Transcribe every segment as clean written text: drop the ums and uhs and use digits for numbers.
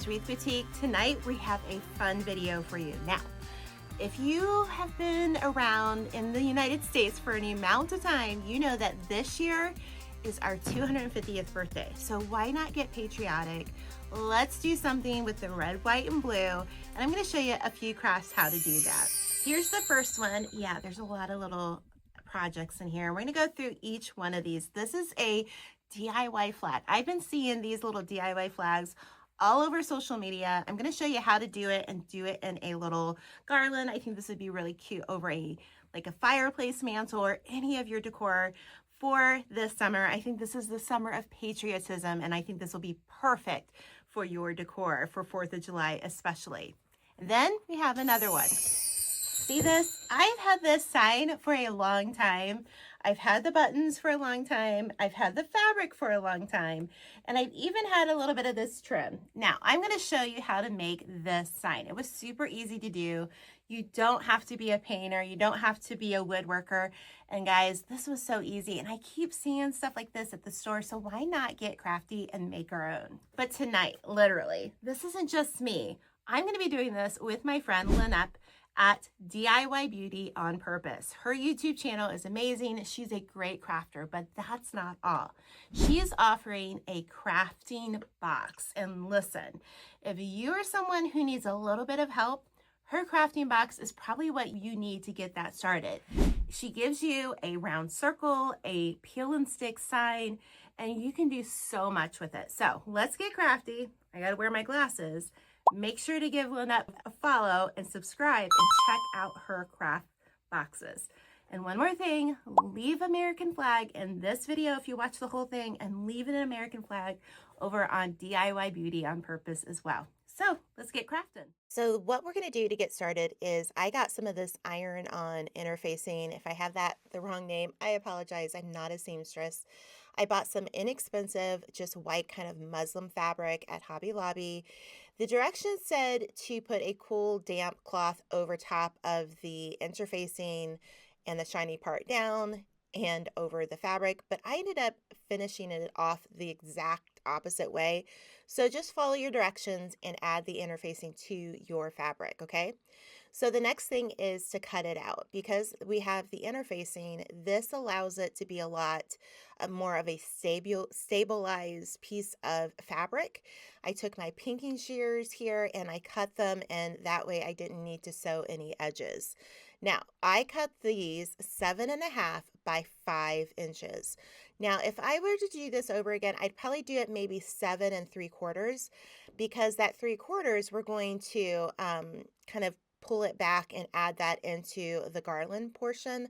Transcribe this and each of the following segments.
Wreath Boutique. Tonight we have a fun video for you. Now, if you have been around in the United States for any amount of time, you know that this year is our 250th birthday. So why not get patriotic? Let's do something with the red, white, and blue. And I'm gonna show you a few crafts how to do that. Here's the first one. Yeah, there's a lot of little projects in here. We're gonna go through each one of these. This is a DIY flag. I've been seeing these little DIY flags all over social media. I'm going to show you how to do it and do it in a little garland. I think this would be really cute over a fireplace mantle or any of your decor for this summer. I think this is the summer of patriotism, and I think this will be perfect for your decor for 4th of July especially. And then we have another one. See this? I've had this sign for a long time. I've had the buttons for a long time. I've had the fabric for a long time. And I've even had a little bit of this trim. Now, I'm going to show you how to make this sign. It was super easy to do. You don't have to be a painter. You don't have to be a woodworker. And guys, this was so easy. And I keep seeing stuff like this at the store. So why not get crafty and make our own? But tonight, literally, this isn't just me. I'm going to be doing this with my friend Lianep at DIY Beauty on Purpose. Her YouTube channel is amazing. She's a great crafter, but that's not all. She is offering a crafting box. And listen, if you are someone who needs a little bit of help, her crafting box is probably what you need to get that started. She gives you a round circle, a peel and stick sign, and you can do so much with it. So let's get crafty. I gotta wear my glasses. Make sure to give Lianep a follow and subscribe and check out her craft boxes. And one more thing, leave American flag in this video if you watch the whole thing, and leave an American flag over on DIY Beauty on Purpose as well. So let's get crafting. So what we're gonna do to get started is I got some of this iron-on interfacing. If I have that the wrong name, I apologize. I'm not a seamstress. I bought some inexpensive, just white kind of muslin fabric at Hobby Lobby. The directions said to put a cool, damp cloth over top of the interfacing and the shiny part down and over the fabric, but I ended up finishing it off the exact opposite way. So just follow your directions and add the interfacing to your fabric, okay? So the next thing is to cut it out. Because we have the interfacing, this allows it to be a lot more of a stabilized piece of fabric. I took my pinking shears here and I cut them, and that way I didn't need to sew any edges. Now, I cut these 7.5 by 5 inches. Now, if I were to do this over again, I'd probably do it maybe 7 3/4, because that 3/4, we're going to kind of pull it back and add that into the garland portion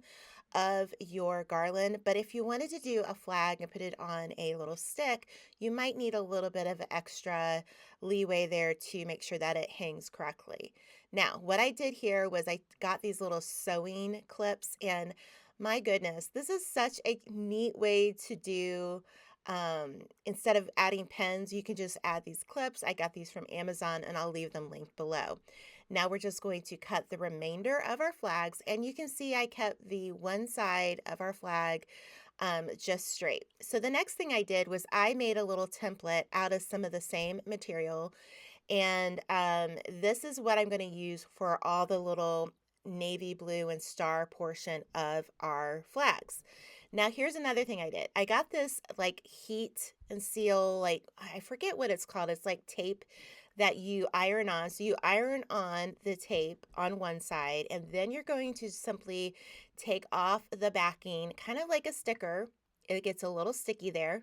of your garland. But if you wanted to do a flag and put it on a little stick, you might need a little bit of extra leeway there to make sure that it hangs correctly. Now, what I did here was I got these little sewing clips, and my goodness, this is such a neat way to do. Instead of adding pins, you can just add these clips. I got these from Amazon, and I'll leave them linked below. Now we're just going to cut the remainder of our flags, and you can see I kept the one side of our flag just straight. So the next thing I did was I made a little template out of some of the same material, and this is what I'm going to use for all the little navy blue and star portion of our flags. Now, here's another thing I did. I got this like heat and seal, like I forget what it's called. It's like tape that you iron on. So you iron on the tape on one side, and then you're going to simply take off the backing, kind of like a sticker. It gets a little sticky there.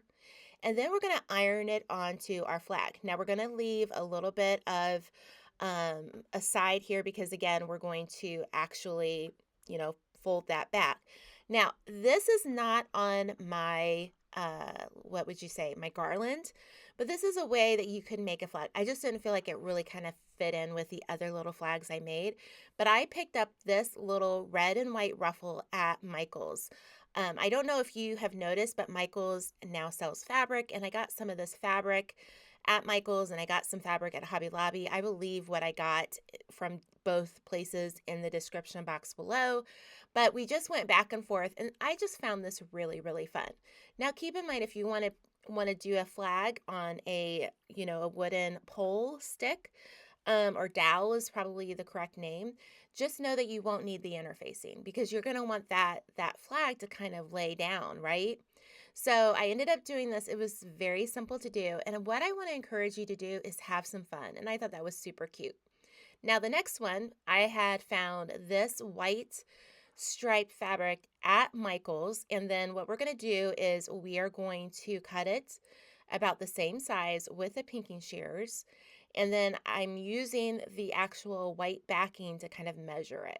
And then we're going to iron it onto our flag. Now we're going to leave a little bit of a side here, because again, we're going to actually, fold that back. Now, this is not on my, what would you say, my garland, but this is a way that you could make a flag. I just didn't feel like it really kind of fit in with the other little flags I made, but I picked up this little red and white ruffle at Michael's. I don't know if you have noticed, but Michael's now sells fabric, and I got some of this fabric at Michael's and I got some fabric at Hobby Lobby. I will leave what I got from both places in the description box below. But we just went back and forth and I just found this really, really fun. Now keep in mind, if you want to do a flag on a, a wooden pole stick, or dowel is probably the correct name, just know that you won't need the interfacing because you're going to want that flag to kind of lay down, right? So I ended up doing this. It was very simple to do. And what I want to encourage you to do is have some fun. And I thought that was super cute. Now, the next one, I had found this white striped fabric at Michael's. And then what we're going to do is we are going to cut it about the same size with the pinking shears. And then I'm using the actual white backing to kind of measure it.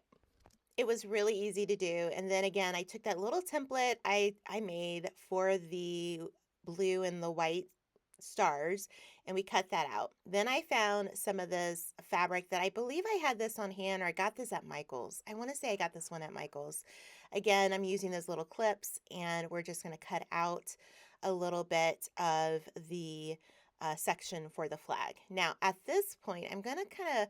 It was really easy to do. And then again, I took that little template I made for the blue and the white stars and we cut that out. Then I found some of this fabric that I believe I had this on hand or I got this at Michael's. I want to say I got this one at Michael's. Again, I'm using those little clips and we're just going to cut out a little bit of the section for the flag. Now, at this point, I'm going to kind of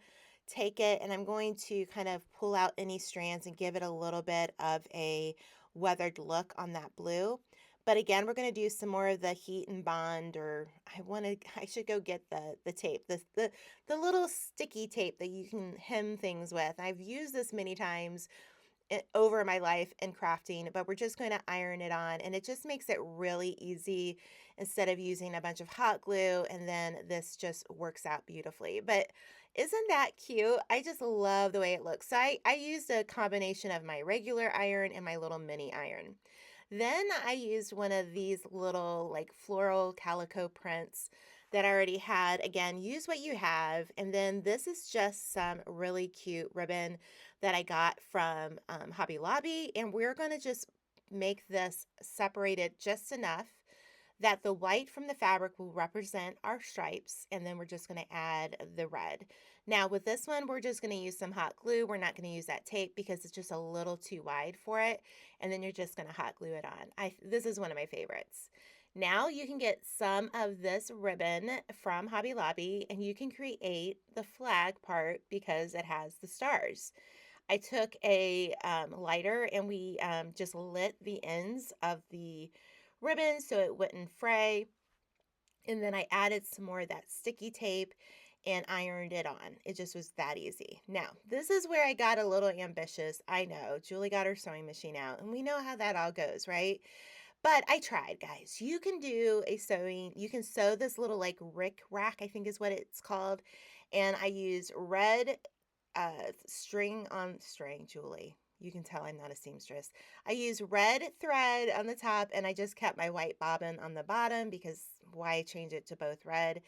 take it and I'm going to kind of pull out any strands and give it a little bit of a weathered look on that blue. But again, we're going to do some more of the heat and bond, or I should go get the tape, the little sticky tape that you can hem things with. I've used this many times over my life in crafting, but we're just going to iron it on and it just makes it really easy instead of using a bunch of hot glue, and then this just works out beautifully. But isn't that cute? I just love the way it looks. So I used a combination of my regular iron and my little mini iron. Then I used one of these little like floral calico prints that I already had. Again, use what you have. And then this is just some really cute ribbon that I got from Hobby Lobby. And we're going to just make this separated just enough that the white from the fabric will represent our stripes, and then we're just going to add the red. Now with this one, we're just going to use some hot glue. We're not going to use that tape because it's just a little too wide for it, and then you're just going to hot glue it on. This is one of my favorites. Now you can get some of this ribbon from Hobby Lobby, and you can create the flag part because it has the stars. I took a lighter and we just lit the ends of the ribbon so it wouldn't fray. And then I added some more of that sticky tape and ironed it on. It just was that easy. Now, this is where I got a little ambitious. I know, Julie got her sewing machine out and we know how that all goes, right? But I tried, guys. You can do you can sew this little like rick rack, I think is what it's called. And I used red string on string, Julie. You can tell I'm not a seamstress. I use red thread on the top and I just kept my white bobbin on the bottom because why change it to both red?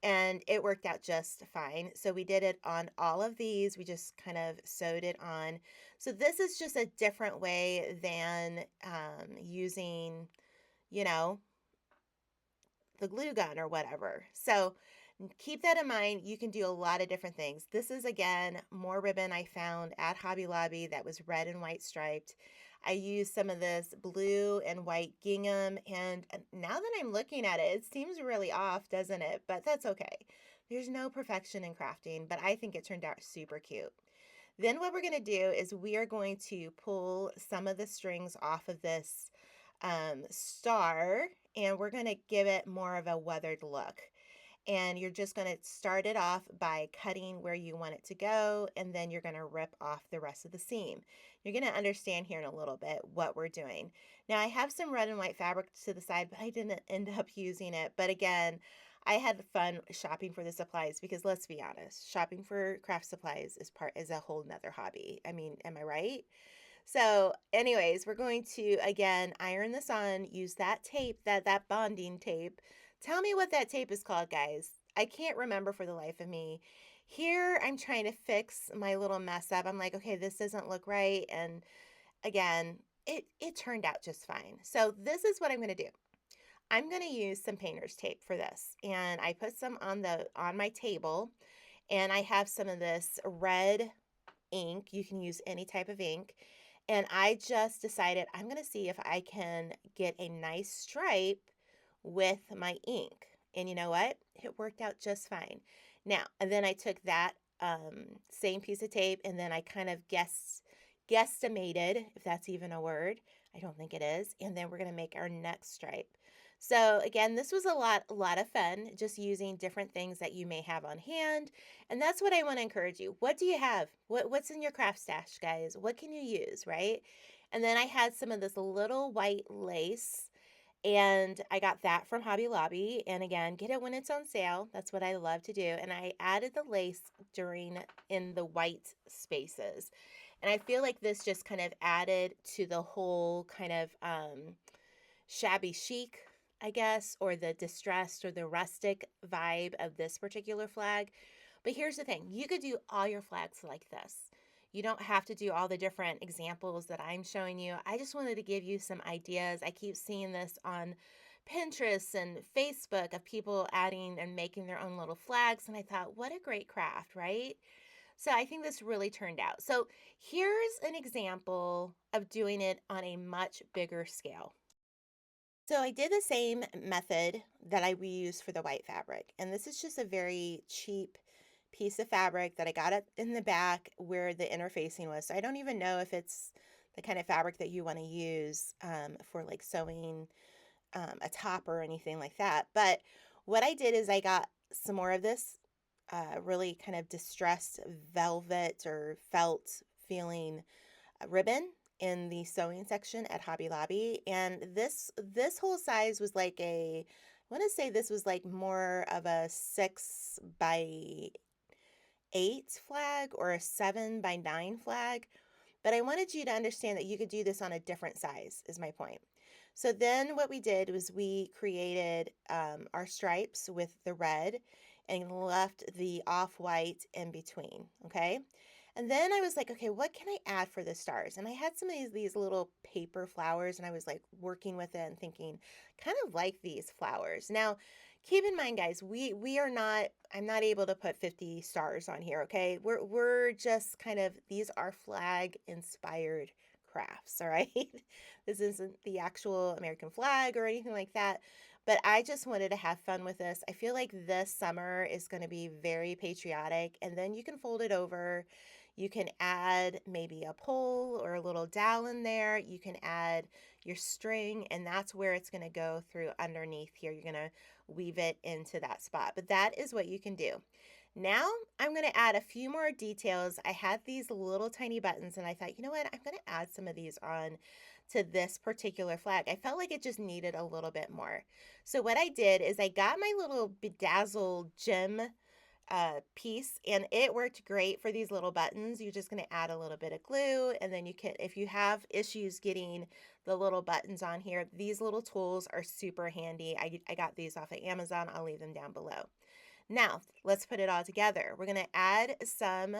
And it worked out just fine. So we did it on all of these. We just kind of sewed it on. So this is just a different way than using, you know, the glue gun or whatever. So keep that in mind. You can do a lot of different things. This is, again, more ribbon I found at Hobby Lobby that was red and white striped. I used some of this blue and white gingham, and now that I'm looking at it, it seems really off, doesn't it? But that's okay. There's no perfection in crafting, but I think it turned out super cute. Then what we're going to do is we are going to pull some of the strings off of this star, and we're going to give it more of a weathered look. And you're just going to start it off by cutting where you want it to go, and then you're going to rip off the rest of the seam. You're going to understand here in a little bit what we're doing. Now I have some red and white fabric to the side, but I didn't end up using it. But again, I had fun shopping for the supplies because let's be honest, shopping for craft supplies is a whole nother hobby. I mean, am I right? So anyways, we're going to, again, iron this on, use that tape, that bonding tape. Tell me what that tape is called, guys. I can't remember for the life of me. Here, I'm trying to fix my little mess up. I'm like, okay, this doesn't look right. And again, it turned out just fine. So this is what I'm going to do. I'm going to use some painter's tape for this. And I put some on my table. And I have some of this red ink. You can use any type of ink. And I just decided I'm going to see if I can get a nice stripe with my ink. And you know what? It worked out just fine. Now, and then I took that same piece of tape and then I kind of guesstimated, if that's even a word. I don't think it is. And then we're going to make our next stripe. So again, this was a lot of fun, just using different things that you may have on hand. And that's what I want to encourage you. What do you have? What's in your craft stash, guys? What can you use, right? And then I had some of this little white lace, and I got that from Hobby Lobby. And again, get it when it's on sale. That's what I love to do. And I added the lace in the white spaces. And I feel like this just kind of added to the whole kind of shabby chic, I guess, or the distressed or the rustic vibe of this particular flag. But here's the thing, you could do all your flags like this. You don't have to do all the different examples that I'm showing you. I just wanted to give you some ideas. I keep seeing this on Pinterest and Facebook of people adding and making their own little flags. And I thought, what a great craft, right? So I think this really turned out. So here's an example of doing it on a much bigger scale. So I did the same method that we used for the white fabric. And this is just a very cheap piece of fabric that I got it in the back where the interfacing was. So I don't even know if it's the kind of fabric that you want to use for like sewing a top or anything like that. But what I did is I got some more of this really kind of distressed velvet or felt feeling ribbon in the sewing section at Hobby Lobby, and this whole size was like I want to say this was like more of a 6 by 8 flag or a 7 by 9 flag. But I wanted you to understand that you could do this on a different size, is my point. So then what we did was we created our stripes with the red and left the off-white in between, okay? And then I was like, okay, what can I add for the stars? And I had some of these little paper flowers, and I was like working with it and thinking, kind of like these flowers. Now, keep in mind, guys, we are not, I'm not able to put 50 stars on here, okay? We're just kind of, these are flag inspired crafts, all right? This isn't the actual American flag or anything like that. But I just wanted to have fun with this. I feel like this summer is going to be very patriotic, and then you can fold it over. You can add maybe a pole or a little dowel in there. You can add your string, and that's where it's going to go through underneath here. You're going to weave it into that spot. But that is what you can do. Now I'm going to add a few more details. I had these little tiny buttons, and I thought, you know what? I'm going to add some of these on to this particular flag. I felt like it just needed a little bit more. So what I did is I got my little bedazzled gem piece, and it worked great for these little buttons. You're just going to add a little bit of glue, and then you can, if you have issues getting the little buttons on here, these little tools are super handy. I got these off of Amazon. I'll leave them down below. Now let's put it all together. We're going to add some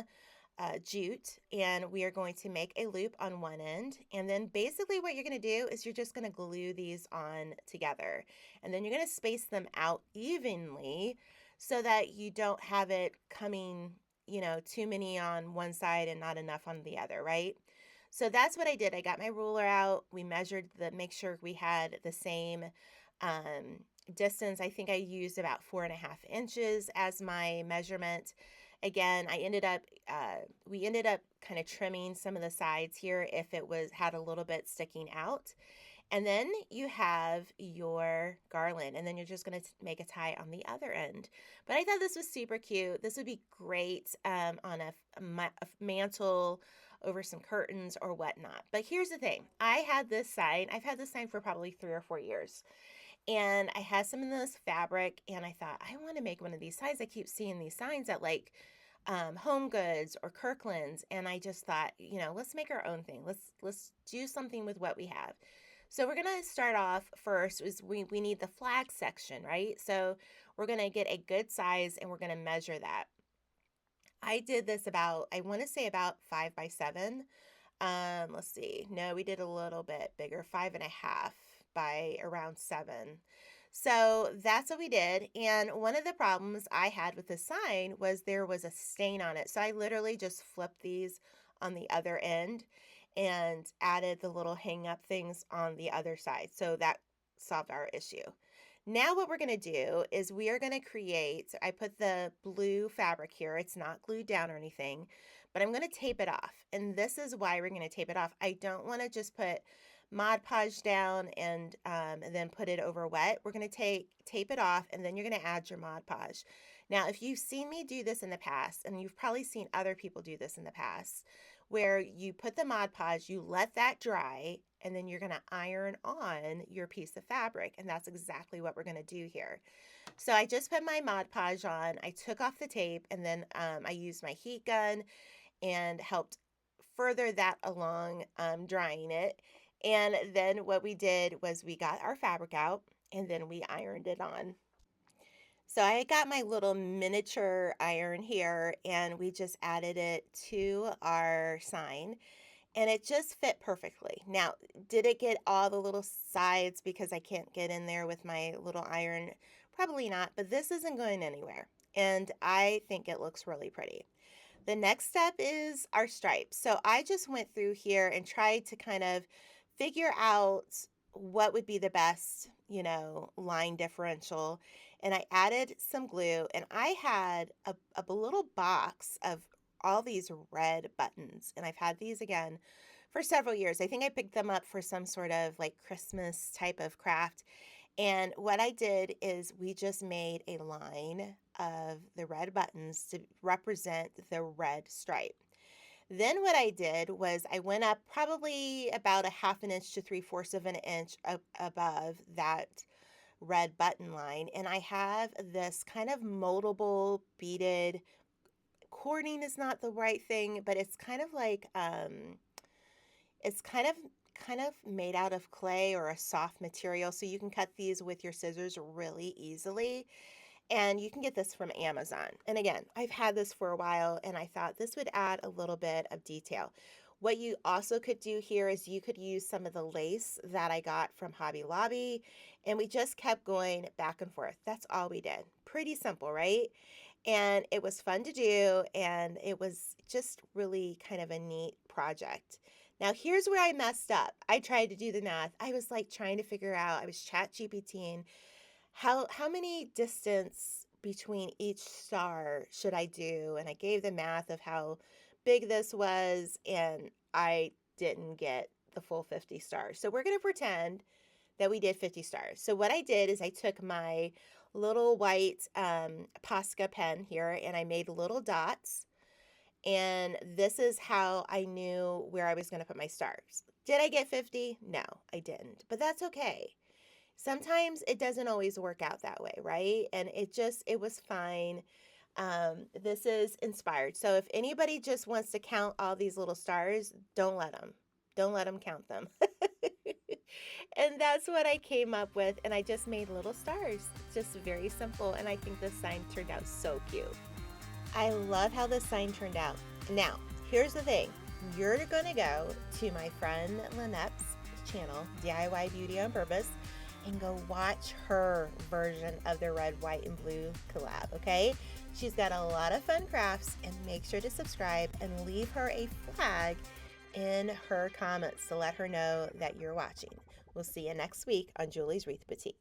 jute, and we are going to make a loop on one end, and then basically what you're going to do is you're just going to glue these on together, and then you're going to space them out evenly so that you don't have it coming, you know, too many on one side and not enough on the other, right? So that's what I did. I got my ruler out. We measured make sure we had the same distance. I think I used about 4.5 inches as my measurement. Again, we ended up kind of trimming some of the sides here if it had a little bit sticking out. And then you have your garland, and then you're just going to make a tie on the other end. But I thought this was super cute. This would be great on a mantle over some curtains or whatnot. But here's the thing. I've had this sign for probably 3 or 4 years. And I had some of this fabric, and I thought, I want to make one of these signs. I keep seeing these signs at like Home Goods or Kirkland's, and I just thought, you know, let's make our own thing. Let's do something with what we have. So we're gonna start off first is we need the flag section, right? So we're gonna get a good size and we're gonna measure that. I did this about, I want to say about 5 by 7. Let's see. No, we did a little bit bigger, 5.5 by around 7. So that's what we did. And one of the problems I had with the sign was there was a stain on it. So I literally just flipped these on the other end and added the little hang up things on the other side. So that solved our issue. Now what we're going to do is we are going to create, I put the blue fabric here. It's not glued down or anything, but I'm going to tape it off. And this is why we're going to tape it off. I don't want to just put Mod Podge down and then put it over wet. We're going to tape it off, and then you're going to add your Mod Podge. Now, if you've seen me do this in the past, and you've probably seen other people do this in the past, where you put the Mod Podge, you let that dry, and then you're going to iron on your piece of fabric, and that's exactly what we're going to do here. So I just put my Mod Podge on, I took off the tape, and then I used my heat gun and helped further that along, drying it. And then what we did was we got our fabric out, and then we ironed it on. So I got my little miniature iron here, and we just added it to our sign, and it just fit perfectly. Now, did it get all the little sides because I can't get in there with my little iron? Probably not, but this isn't going anywhere, and I think it looks really pretty. The next step is our stripes. So I just went through here and tried to kind of figure out what would be the best, line differential. And I added some glue, and I had a little box of all these red buttons. And I've had these again for several years. I think I picked them up for some sort of like Christmas type of craft. And what I did is we just made a line of the red buttons to represent the red stripe. Then what I did was I went up probably about a half an inch to 3/4 of an inch above that red button line. And I have this kind of moldable beaded, cording is not the right thing, but it's kind of like, it's kind of made out of clay or a soft material, so you can cut these with your scissors really easily. And you can get this from Amazon. And again, I've had this for a while, and I thought this would add a little bit of detail. What you also could do here is you could use some of the lace that I got from Hobby Lobby, and we just kept going back and forth. That's all we did. Pretty simple, right? And it was fun to do, and it was just really kind of a neat project. Now, here's where I messed up. I tried to do the math. I was like trying to figure out, I was chat GPTing how many distance between each star should I do? And I gave the math of how big this was, and I didn't get the full 50 stars. So we're going to pretend that we did 50 stars. So what I did is I took my little white Posca pen here, and I made little dots. And this is how I knew where I was going to put my stars. Did I get 50? No, I didn't. But that's okay. Sometimes it doesn't always work out that way, right? And it was fine. This is inspired. So if anybody just wants to count all these little stars, don't let them. Don't let them count them. And that's what I came up with. And I just made little stars. Just very simple. And I think this sign turned out so cute. I love how this sign turned out. Now, here's the thing. You're going to go to my friend Lianep's channel, DIY Beauty on Purpose, and go watch her version of the red, white, and blue collab, okay? She's got a lot of fun crafts, and make sure to subscribe and leave her a flag in her comments to let her know that you're watching. We'll see you next week on Julie's Wreath Boutique.